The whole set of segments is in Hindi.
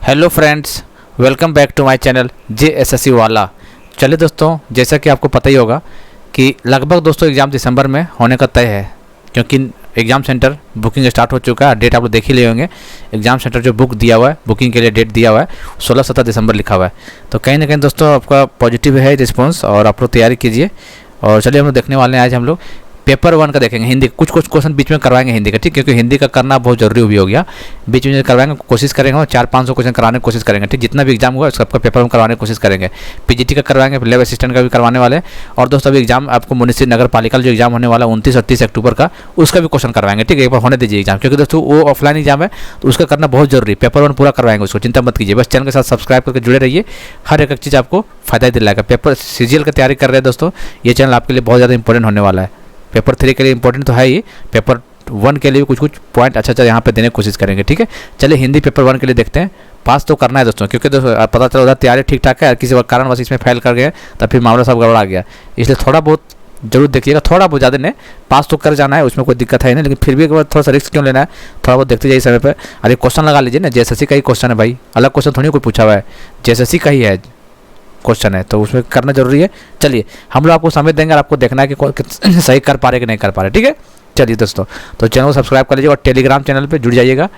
Hello friends, welcome back to my channel JSSC वाला। चलिए दोस्तों, जैसा कि आपको पता ही होगा कि लगभग दोस्तों एग्ज़ाम दिसंबर में होने का तय है, क्योंकि एग्ज़ाम सेंटर बुकिंग स्टार्ट हो चुका है। डेट आप लोग देख ही ले होंगे। एग्ज़ाम सेंटर जो बुक दिया हुआ है, बुकिंग के लिए डेट दिया हुआ है 16-17 दिसंबर लिखा हुआ है। तो कहीं ना कहीं दोस्तों आपका पॉजिटिव है रिस्पॉन्स और आप लोग तैयारी कीजिए। और चलिए हम लोग देखने वाले हैं आज हम लोग पेपर 1 का देखेंगे। हिंदी कुछ क्वेश्चन बीच में करवाएंगे हिंदी का, ठीक, क्योंकि हिंदी का करना बहुत जरूरी भी हो गया। बीच में करवाएंगे, कोशिश करेंगे और 400-500 क्वेश्चन कराने की कोशिश करेंगे, ठीक। जितना भी एग्जाम हुआ सबका पेपर 1 करवाने की कोशिश करेंगे। PGT का करवाएंगे, लैब असिस्टेंट का भी करवाने वाले। और दोस्तों अभी एग्जाम आपको मुनिसिपल नगर पालिका जो एग्जाम होने वाला 29 और 30 अक्टूबर का, उसका भी क्वेश्चन करवाएंगे, ठीक है। एक बार होने दीजिए एग्जाम, क्योंकि दोस्तों वो ऑफलाइन एग्जाम है तो उसका करना बहुत जरूरी है। पेपर 1 पूरा करवाएंगे, उसको चिंता मत कीजिए। बस चैनल के साथ सब्सक्राइब करके जुड़े रहिए, हर एक चीज़ आपको फायदा दिलाएगा। पेपर CGL की तैयारी कर रहे हैं दोस्तों, ये चैनल आपके लिए बहुत ज़्यादा इंपॉर्टेंट होने वाला है। पेपर 3 के लिए इंपॉर्टेंट तो है ही, पेपर 1 के लिए भी कुछ पॉइंट अच्छा यहाँ पे देने की कोशिश करेंगे, ठीक है। चलिए हिंदी पेपर 1 के लिए देखते हैं। पास तो करना है दोस्तों, क्योंकि दोस्तों पता चला उधर तैयारी ठीक ठाक है, किसी कारणवश इसमें फेल कर गए तब फिर मामला सब गड़बड़ा गया। इसलिए थोड़ा बहुत जरूर देखिएगा, थोड़ा बहुत ज़्यादा नहीं, पास तो कर जाना है, उसमें कोई दिक्कत है नहीं। लेकिन फिर भी एक बार थोड़ा सा रिस्क क्यों लेना है, थोड़ा बहुत देखते जाइए समय पर। अरे क्वेश्चन लगा लीजिए ना, JSSC का ही क्वेश्चन है भाई, अलग क्वेश्चन थोड़ी कोई पूछा हुआ है, JSSC का ही है क्वेश्चन है, तो उसमें करना जरूरी है। चलिए हम लोग आपको समय देंगे और आपको देखना है कि सही कर पा रहे कि नहीं कर पा रहे, ठीक है। चलिए दोस्तों, तो चैनल को सब्सक्राइब कर लीजिए और टेलीग्राम चैनल पे जुड़ जाइएगा,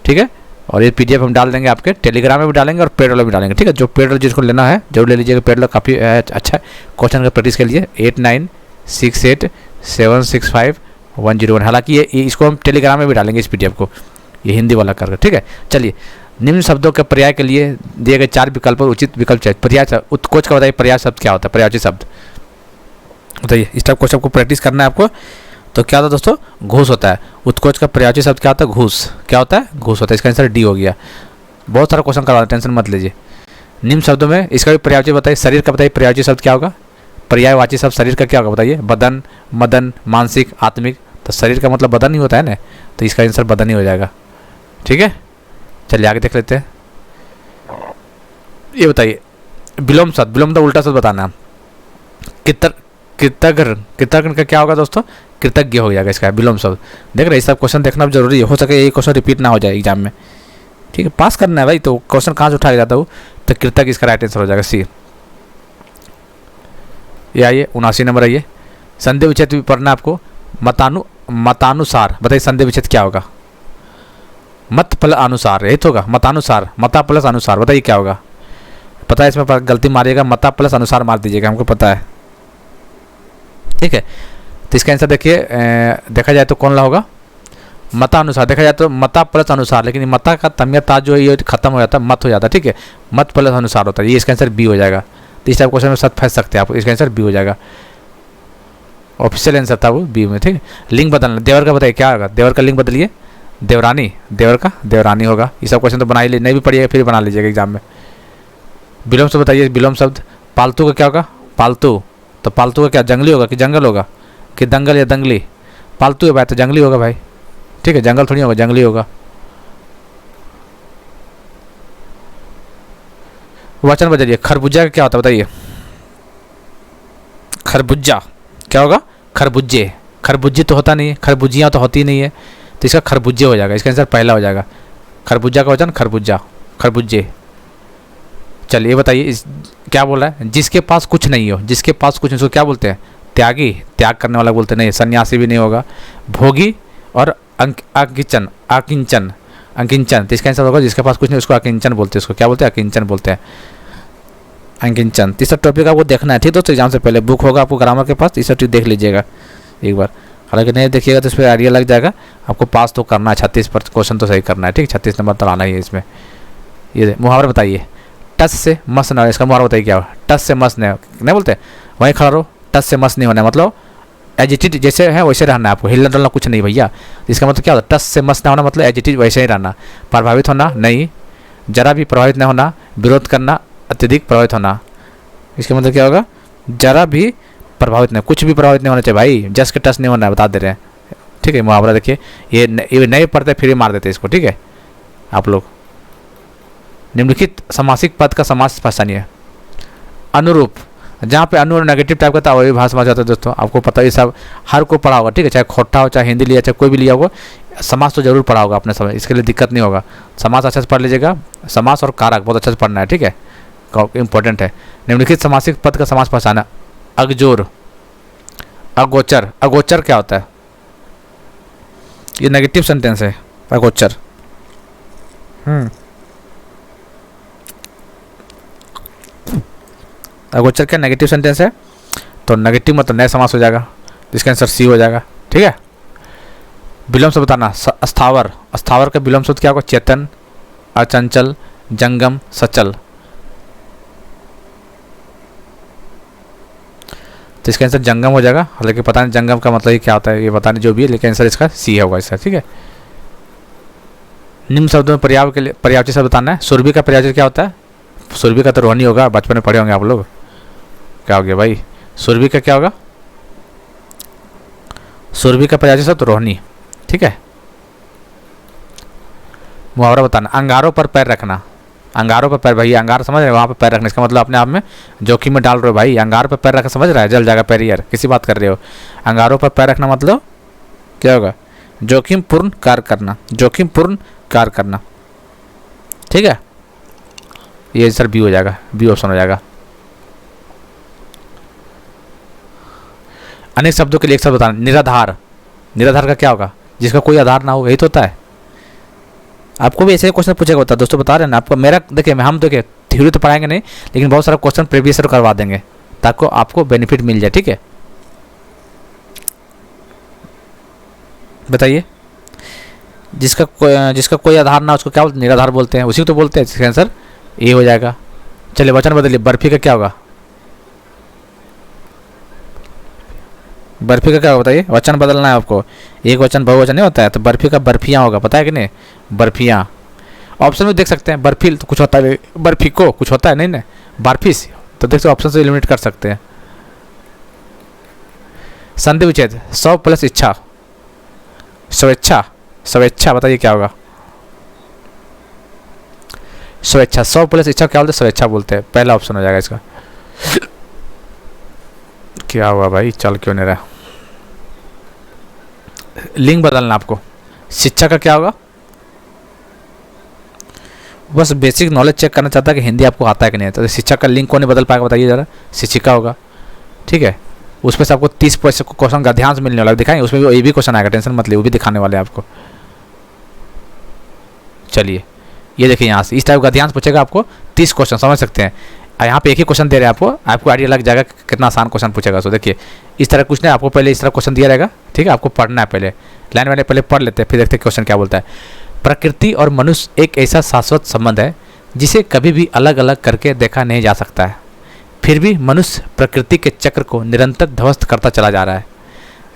ठीक है। और ये PDF हम डाल देंगे आपके टेलीग्राम में भी डालेंगे और पेड वाला भी डालेंगे, ठीक है। जो पेड जिसको लेना है जरूर ले लीजिएगा, पेड वाला काफ़ी अच्छा है क्वेश्चन का प्रैक्टिस के लिए। 8968765101। हालांकि ये इसको हम टेलीग्राम में भी डालेंगे इस PDF को, ये हिंदी वाला करके, ठीक है। चलिए निम्न शब्दों के पर्याय के लिए दिए गए 4 विकल्प, उचित विकल्प चाहिए। पर्याय उत्कोच का बताइए, पर्याय शब्द क्या होता है, पर्यायवाची शब्द बताइए। इस टाइप क्वेश्चन को प्रैक्टिस करना है आपको। तो क्या होता है दोस्तों, घूस होता है। उत्कोच का पर्यायवाची शब्द क्या होता है, घूस। क्या होता है, घूस होता है। इसका आंसर D हो गया। बहुत सारा क्वेश्चन करवा, टेंशन मत लीजिए। निम्न शब्दों में इसका भी पर्यायवाची बताइए। शरीर का बताइए, पर्यायवाची शब्द क्या होगा। पर्यायवाची शब्द शरीर का क्या होगा बताइए। बदन, मदन, मानसिक, आत्मिक। तो शरीर का मतलब बदन ही होता है ना, तो इसका आंसर बदन ही हो जाएगा, ठीक है। चलिए आगे देख लेते हैं। ये बताइए विलोम शब्द, विलोम का उल्टा शब्द बताना। कृतज्ञ का क्या होगा दोस्तों, कृतज्ञ हो जाएगा इसका विलोम शब्द। देख रहे हैं, सब क्वेश्चन देखना भी जरूरी है, हो सके ये क्वेश्चन रिपीट ना हो जाए एग्जाम में, ठीक है। पास करना है भाई, तो क्वेश्चन कहाँ से उठाया जाता हूँ, तो कृतज्ञ इसका राइट आंसर हो जाएगा C। ये आइए 79 नंबर आइए। संधि विच्छेद भी पढ़ना आपको। मतानुसार बताइए, संधि विच्छेद क्या होगा। मत प्लस अनुसार, यही तो होगा मतानुसार, मता प्लस अनुसार। बताइए क्या होगा, पता है। इसमें गलती मारिएगा, मता प्लस अनुसार मार दीजिएगा, हमको पता है, ठीक है। तो इसका आंसर देखिए, देखा जाए तो कौन ला होगा, मता अनुसार। देखा जाए तो मता प्लस अनुसार, लेकिन मता का तमिया ताज जो है ये खत्म हो जाता है, मत हो जाता है, ठीक है। मत प्लस अनुसार होता है, ये इसका आंसर B हो जाएगा। तो इस टाइप क्वेश्चन में सब फंस सकते हैं आप, इसका आंसर B हो जाएगा। ऑफिशियल आंसर था वो B में, ठीक है। लिंग बदलना, देवर का बताइए क्या होगा। देवर का लिंग बदलिए, देवरानी, देवर का देवरानी होगा। ये सब क्वेश्चन तो बना ही लीजिए, नहीं भी पढ़िएगा फिर बना लीजिएगा एग्जाम में। विलोम शब्द बताइए, विलोम शब्द। पालतू का क्या होगा, पालतू। तो पालतू का क्या, जंगली होगा कि जंगल होगा, कि दंगल या दंगली। पालतू है भाई तो जंगली होगा भाई, ठीक है। जंगल थोड़ी होगा, जंगली होगा। वचन बदलिए। खरबूजा का क्या होता है बताइए। खरबूजा क्या होगा, खरबूजे। खरबूजी तो होता नहीं है, खरबूजियाँ तो होती नहीं है, तो इसका खरबूजे हो जाएगा। इसका आंसर पहला हो जाएगा। खरबूजा का वचन खरबूजा, खरबूजे। चलिए बताइए इस क्या बोल रहा है, जिसके पास कुछ नहीं हो, जिसके पास कुछ नहीं, उसको क्या बोलते हैं, त्यागी, त्याग करने वाला बोलते नहीं। सन्यासी भी नहीं होगा। भोगी और अकिंचन, अकिंचन, अकिंचन। तो इसका आंसर होगा जिसके पास कुछ नहीं उसको अकिंचन बोलते हैं। उसको क्या बोलते हैं, अकिंचन बोलते हैं, अकिंचन। तीसरा टॉपिक आपको देखना है, ठीक दोस्तों। एग्जाम से पहले बुक होगा आपको ग्रामर के पास, तीसरा टॉपिक देख लीजिएगा एक बार। हालांकि नहीं देखिएगा तो इस पर आइडिया लग जाएगा। आपको पास तो करना है, 36 पर क्वेश्चन तो सही करना है, ठीक। 36 नंबर तो आना ही है इसमें। ये मुहावरा बताइए। टस से मस न, इसका मुहावरा बताइए क्या हो। टस से मस नहीं बोलते, वहीं खड़ा रहो। टस से मस नहीं होना मतलब एजिटेड जैसे है वैसे रहना है आपको, हिलना डुलना कुछ नहीं भैया। इसका मतलब क्या होता है, टस से मस ना होना मतलब एजिटेड वैसे ही रहना। प्रभावित होना नहीं, जरा भी प्रभावित नहीं होना। विरोध करना, अत्यधिक प्रभावित होना। इसका मतलब क्या होगा, जरा भी प्रभावित नहीं, कुछ भी प्रभावित नहीं होना चाहिए भाई, जस्ट के टच नहीं होना है, बता दे रहे हैं, ठीक है। मुहावरा देखिए, ये नहीं पढ़ते फिर भी मार देते इसको, ठीक है। आप लोग निम्नलिखित समासिक पद का समास पहचानिए। अनुरूप, जहाँ पे अनु और नेगेटिव टाइप का था वही भाषा जाता है दोस्तों, आपको पता है। ये सब हर को पढ़ा होगा, ठीक है। चाहे खोटा हो, चाहे हिंदी लिया, चाहे कोई भी लिया होगा, समास तो जरूर पढ़ा होगा आपने समय, इसके लिए दिक्कत नहीं होगा। समास अच्छे से पढ़ लीजिएगा, समास और कारक बहुत अच्छे से पढ़ना है, ठीक है, इंपॉर्टेंट है। निम्नलिखित समासिक पद का समास पहचाना। अगजोर, अगोचर। अगोचर क्या होता है? ये नेगेटिव सेंटेंस है, अगोचर। अगोचर क्या नेगेटिव सेंटेंस है, तो नेगेटिव मतलब नया समास हो जाएगा, जिसका आंसर सी हो जाएगा, ठीक है। विलोम शब्द बताना। अस्थावर। अस्थावर का विलोम शब्द क्या होगा? चेतन, अचंचल, जंगम, सचल। तो इसका आंसर जंगम हो जाएगा। हालांकि पता नहीं जंगम का मतलब क्या होता है, ये पता नहीं, जो भी है, लेकिन आंसर इसका सी होगा इसका, ठीक है। निम्न शब्दों में पर्याय के लिए पर्यायवाची शब्द बताना है। सुरभि का पर्यायवाची क्या होता है? सुरभि का तो रोहिणी होगा, बचपन में पढ़े होंगे आप लोग। क्या हो गया भाई? सुरभि का क्या होगा? सुरभि का पर्यायवाची शब्द रोहिणी, ठीक है। मुहावरा बताना। अंगारों पर पैर रखना। अंगारों पर पैर, भाई अंगार समझ रहे हैं, वहाँ पर पैर रखने, इसका मतलब अपने आप में जोखिम में डाल रहे हो भाई। अंगार पर पैर रखना समझ रहा है, जल जाएगा पैर, यार किसी बात कर रहे हो। अंगारों पर पैर रखना मतलब क्या होगा? जोखिम पूर्ण कार्य करना, जोखिम पूर्ण कार्य करना, ठीक है। ये सर बी हो जाएगा, बी ऑप्शन हो जाएगा। अनेक शब्दों के लिए एक शब्द बताना। निराधार। निराधार का क्या होगा? जिसका कोई आधार ना हो, यही तो होता है। आपको भी ऐसे क्वेश्चन पूछेगा होता है दोस्तों, बता रहे हैं ना आपको। मेरा देखिए, हम देखिए थ्योरी तो पढ़ाएंगे नहीं, लेकिन बहुत सारा क्वेश्चन प्रीवियस ईयर करवा देंगे ताकि आपको बेनिफिट मिल जाए, ठीक है। बताइए, जिसका कोई आधार ना, उसको क्या बोलते हैं? निराधार बोलते हैं, उसी को तो बोलते हैं। इसका आंसर ये हो जाएगा। चलिए वचन बदलिए। बर्फी का क्या होगा? बर्फी का क्या होगा बताइए? वचन बदलना है आपको, एक वचन बहुवचन नहीं होता है, तो बर्फी का बर्फियाँ होगा, पता है कि नहीं? बर्फियाँ। ऑप्शन में देख सकते हैं, बर्फी तो कुछ होता है, बर्फी को कुछ होता है नहीं ना, बर्फिस, तो देख सकते ऑप्शन से एलिमिनेट कर सकते हैं। संधि विच्छेद। सौ प्लस इच्छा, स्वेच्छा। स्वेच्छा बताइए क्या होगा? स्वेच्छा। 100 प्लस इच्छा क्या बोलते हैं? स्वेच्छा बोलते हैं, पहला ऑप्शन हो जाएगा इसका। क्या हुआ भाई, चल क्यों नहीं रहा? लिंग बदलना आपको। शिक्षा का क्या होगा? बस बेसिक नॉलेज चेक करना चाहता है कि हिंदी आपको आता है कि नहीं। तो शिक्षा का लिंग कौन नहीं बदल पाएगा बताइए जरा? शिक्षिका होगा, ठीक है। उसमें से आपको 30 क्वेश्चन का ध्यान से मिलने वाला दिखाएंगे, उसमें भी ये भी क्वेश्चन आएगा, टेंशन मत लीजिए, वो भी दिखाने वाले हैं आपको। चलिए ये देखिए, यहाँ से इस टाइप का ध्यान पूछेगा आपको, 30 क्वेश्चन समझ सकते हैं। यहाँ पे एक ही क्वेश्चन दे रहे हैं आपको आइडिया लग जाएगा कितना आसान क्वेश्चन पूछेगा। सो देखिए, इस तरह कुछ नहीं, आपको पहले इस तरह क्वेश्चन दिया रहेगा, ठीक है। आपको पढ़ना है, पहले लाइन वाले पहले पढ़ लेते हैं, फिर देखते हैं क्वेश्चन क्या बोलता है। प्रकृति और मनुष्य एक ऐसा शाश्वत संबंध है जिसे कभी भी अलग अलग करके देखा नहीं जा सकता है। फिर भी मनुष्य प्रकृति के चक्र को निरंतर ध्वस्त करता चला जा रहा है।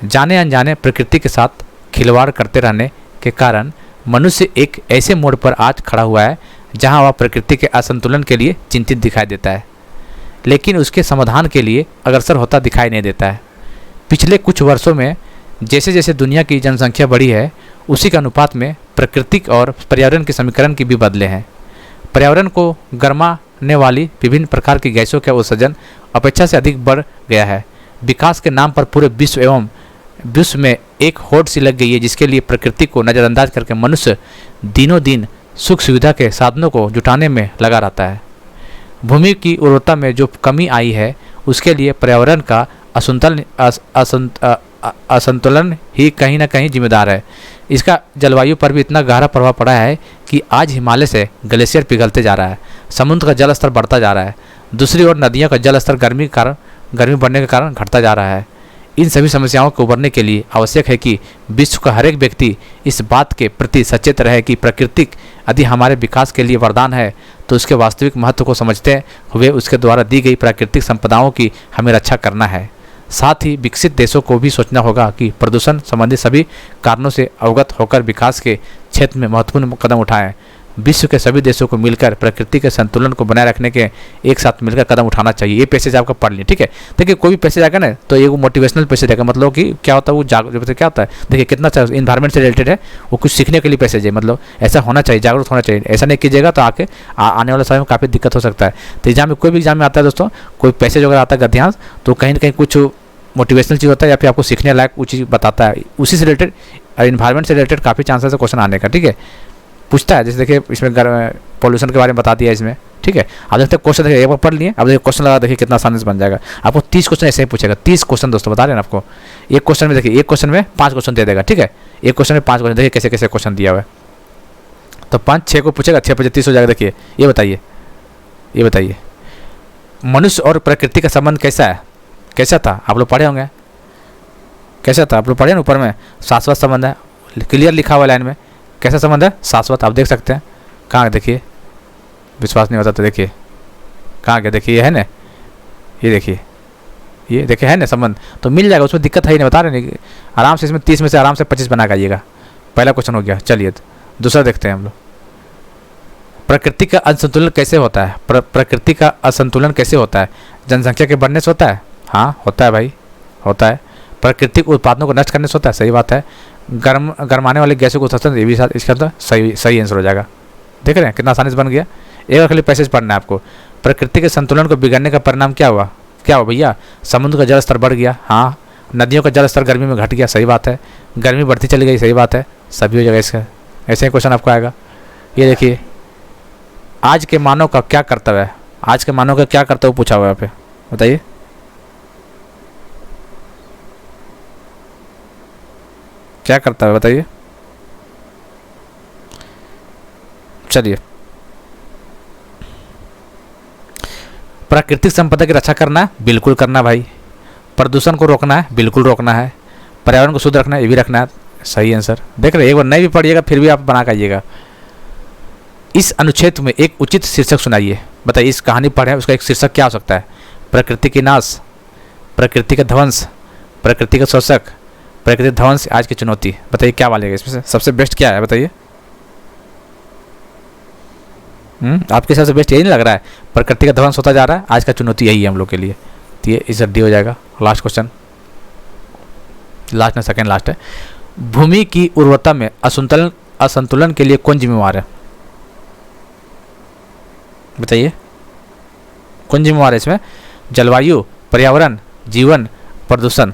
जाने अनजाने प्रकृति के साथ खिलवाड़ करते रहने के कारण मनुष्य एक ऐसे मोड़ पर आज खड़ा हुआ है जहां वह प्रकृति के असंतुलन के लिए चिंतित दिखाई देता है, लेकिन उसके समाधान के लिए अग्रसर होता दिखाई नहीं देता है। पिछले कुछ वर्षों में जैसे जैसे दुनिया की जनसंख्या बढ़ी है, उसी के अनुपात में प्राकृतिक और पर्यावरण के समीकरण की भी बदले हैं। पर्यावरण को गरमाने वाली विभिन्न प्रकार की गैसों का उत्सर्जन अपेक्षा से अधिक बढ़ गया है। विकास के नाम पर पूरे विश्व में एक होड़ सी लग गई है, जिसके लिए प्रकृति को नज़रअंदाज करके मनुष्य दिनों दिन सुख सुविधा के साधनों को जुटाने में लगा रहता है। भूमि की उर्वरता में जो कमी आई है, उसके लिए पर्यावरण का असंतुलन ही कहीं ना कहीं जिम्मेदार है। इसका जलवायु पर भी इतना गहरा प्रभाव पड़ा है कि आज हिमालय से ग्लेशियर पिघलते जा रहा है, समुद्र का जल स्तर बढ़ता जा रहा है, दूसरी ओर नदियों का जल स्तर गर्मी बढ़ने के कारण घटता जा रहा है। इन सभी समस्याओं को उबरने के लिए आवश्यक है कि विश्व का हर एक व्यक्ति इस बात के प्रति सचेत रहे कि प्रकृति यदि हमारे विकास के लिए वरदान है, तो उसके वास्तविक महत्व को समझते हुए उसके द्वारा दी गई प्राकृतिक संपदाओं की हमें रक्षा करना है। साथ ही विकसित देशों को भी सोचना होगा कि प्रदूषण संबंधी सभी कारणों से अवगत होकर विकास के क्षेत्र में महत्वपूर्ण कदम उठाएं। विश्व के सभी देशों को मिलकर प्रकृति के संतुलन को बनाए रखने के एक साथ मिलकर कदम उठाना चाहिए। ये पैसेज आपका पढ़ लिया, ठीक है। देखिए कोई भी पैसेज आएगा ना, तो ये वो मोटिवेशनल पैसेज आएगा, मतलब कि क्या होता है वो जागरूक क्या होता है। देखिए कितना अच्छा इन्वायरमेंट से रिलेटेड है, वो कुछ सीखने के लिए पैसेज है, मतलब ऐसा होना चाहिए, जागरूक होना चाहिए। ऐसा नहीं कीजिएगा तो आने वाले समय में काफ़ी दिक्कत हो सकता है। तो एग्जाम में कोई भी एग्जाम में आता है दोस्तों, कोई पैसेज वगैरह आता है गद्यांश, तो कहीं ना कहीं कुछ मोटिवेशनल चीज़ होता है या फिर आपको सीखने लायक वो चीज़ बताता है, उसी से रिलेटेड इन्वायरमेंट से रिलेटेड काफ़ी चांसेस है क्वेश्चन आने का। ठीक है, पूछता है, जैसे देखिए इसमें पॉल्यूशन के बारे में बता दिया इसमें। ठीक है, आप देखते हैं क्वेश्चन, देखिए एक बार पढ़ लिए, अब देखिए क्वेश्चन लगा, देखिए कितना आसानी से बन जाएगा। आपको 30 क्वेश्चन ऐसे ही पूछेगा, 30 क्वेश्चन दोस्तों बता रहे हैं आपको। एक क्वेश्चन में देखिए, एक क्वेश्चन में 5 क्वेश्चन दे देगा। ठीक है, एक क्वेश्चन में 5 क्वेश्चन, देखिए कैसे कैसे क्वेश्चन दिया हुआ है। तो 5 6 को पूछेगा, 6 5 30 हो जाएगा। देखिए ये बताइए मनुष्य और प्रकृति का संबंध कैसा है, कैसा था, आप लोग पढ़े होंगे, कैसा था आप लोग पढ़े ना, ऊपर में शाश्वत संबंध है, क्लियर लिखा हुआ लाइन में, कैसा संबंध है, शाश्वत। आप देख सकते हैं, कहाँ देखिए, विश्वास नहीं होता तो देखिए कहाँ गया, देखिए ये है ना, ये देखिए है ना संबंध, तो मिल जाएगा, उसमें दिक्कत है ही नहीं, बता रहे नहीं। आराम से इसमें 30 में से आराम से 25 बना आइएगा। पहला क्वेश्चन हो गया। चलिए दूसरा देखते हैं हम लोग। प्रकृति का असंतुलन कैसे होता है, प्रकृति का असंतुलन कैसे होता है, जनसंख्या के बढ़ने से होता है। हाँ होता है भाई, होता है। प्राकृतिक उत्पादों को नष्ट करने से होता है, सही बात है। गरमाने वाली गैसों को उत्सर्जन, ये भी इसका अंदर सही आंसर हो जाएगा। देख रहे हैं कितना आसानी से बन गया। एक बार खाली पैसेज पढ़ना है आपको। प्रकृति के संतुलन को बिगड़ने का परिणाम क्या हुआ भैया, समुद्र का जल स्तर बढ़ गया। हाँ, नदियों का जल स्तर गर्मी में घट गया, सही बात है। गर्मी बढ़ती चली गई, सही बात है। सभी हो जाएगा इसका, ऐसे ही क्वेश्चन आपको आएगा। ये देखिए, आज के मानव का क्या कर्तव्य है, आज के मानव का क्या कर्तव्य पूछा हुआ है यहाँ पे, बताइए। क्या करता है बताइए। चलिए, प्राकृतिक संपदा की रक्षा करना है, बिल्कुल करना भाई। प्रदूषण को रोकना है, बिल्कुल रोकना है। पर्यावरण को शुद्ध रखना है, ये भी रखना है, सही आंसर। देख रहे, एक बार नहीं भी पढ़िएगा फिर भी आप बना कर। इस अनुच्छेद में एक उचित शीर्षक सुनाइए। बताइए, इस कहानी पढ़े उसका एक शीर्षक क्या हो सकता है। प्रकृति की नाश, प्रकृति का ध्वंस, प्रकृति का शोषक, प्रकृति ध्वंस, आज की चुनौती। बताइए क्या वालेगा इसमें से सबसे बेस्ट क्या है, बताइए। आपके हिसाब से बेस्ट यही नहीं लग रहा है। प्रकृति का ध्वंस होता जा रहा है, आज का चुनौती यही है हम लोग के लिए। तो ये इस डी हो जाएगा। लास्ट क्वेश्चन, लास्ट ना सेकंड लास्ट है। भूमि की उर्वरता में असंतुलन के लिए कौन जिम्मेवार है, बताइए। कौन जिम्मेवार है इसमें। जलवायु, पर्यावरण, जीवन, प्रदूषण।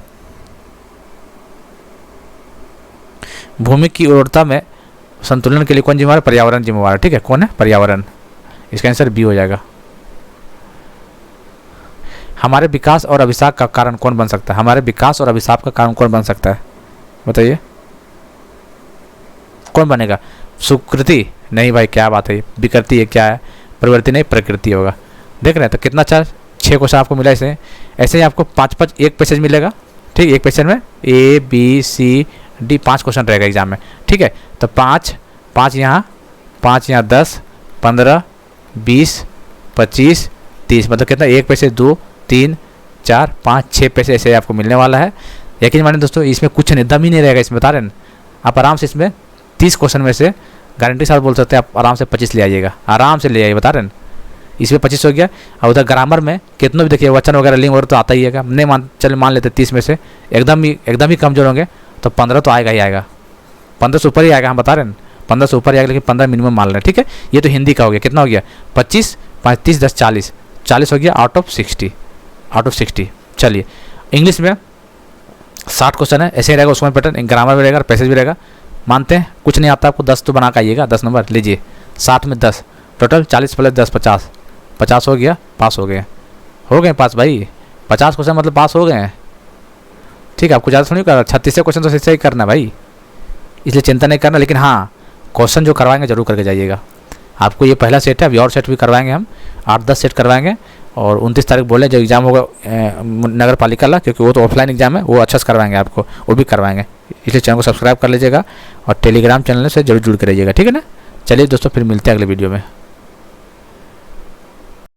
भूमि की उर्वरता में संतुलन के लिए कौन जिम्मेवार है, पर्यावरण जिम्मेवार है। ठीक है, कौन है, पर्यावरण। इसका आंसर बी हो जाएगा। हमारे विकास और अभिशाप का कारण कौन बन सकता है, हमारे विकास और अभिशाप का कारण कौन बन सकता है, बताइए। कौन बनेगा, सुकृति नहीं भाई, क्या बात है, विकृति है, क्या है, प्रवृत्ति नहीं, प्रकृति होगा। देख रहे हैं तो कितना अच्छा 6 क्वेश्चन आपको मिला। ऐसे ही आपको 5 एक पैसेज मिलेगा। ठीक, एक पैसेज में ABCD 5 क्वेश्चन रहेगा एग्जाम में। ठीक है, तो 5 यहाँ 10 15 20 25 30, मतलब कितना, एक पैसे 2 3 4 5 6 पैसे ऐसे आपको मिलने वाला है। यकीन मानिए दोस्तों, इसमें कुछ नहीं, दम ही नहीं रहेगा इसमें, बता रहे हैं। आप आराम से इसमें 30 क्वेश्चन में से गारंटी साथ बोल सकते हैं आप आराम से 25 ले आइएगा, आराम से ले आइए, बता रहे हैं। इसमें 25 हो गया। और उधर ग्रामर में कितना भी देखिए, वचन वगैरह लिंग वगैरह तो आता ही है। नहीं मान लेते 30 में से एकदम ही कमजोर होंगे तो 15 तो आएगा ही आएगा, 15 से ऊपर ही आएगा, हम बता रहे हैं 15 से ऊपर ही आएगा, लेकिन 15 मिनिमम मान रहे हैं। ठीक है, ये तो हिंदी का हो गया। कितना हो गया, 25 5 30 10 40 हो गया आउट ऑफ 60। चलिए, इंग्लिश में 60 क्वेश्चन है, ऐसे ही रहेगा उसमें पैटर्न, ग्रामर भी रहेगा, पैसेज भी रहेगा। मानते हैं कुछ नहीं आता आपको, 10 तो बना के आइएगा, 10 नंबर लीजिए। 60 में 10, टोटल 40 + 10 50 हो गया, पास हो गए पास भाई। 50 क्वेश्चन मतलब पास हो गए हैं। ठीक है, आपको ज़्यादा थोड़ी करना, 36 क्वेश्चन तो सही करना भाई, इसलिए चिंता नहीं करना। लेकिन हाँ, क्वेश्चन जो करवाएंगे जरूर करके जाइएगा। आपको ये पहला सेट है, अभी और सेट भी करवाएंगे हम, 8-10 सेट करवाएंगे। और 29 तारीख बोले जो एग्ज़ाम होगा नगर पालिका वाला, क्योंकि वो तो ऑफलाइन एग्जाम है, वो अच्छा से करवाएंगे आपको, वो भी करवाएंगे। इसलिए चैनल को सब्सक्राइब कर लीजिएगा और टेलीग्राम चैनल से जरूर जुड़ कर रहिएगा। ठीक है ना। चलिए दोस्तों, फिर मिलते हैं अगले वीडियो में।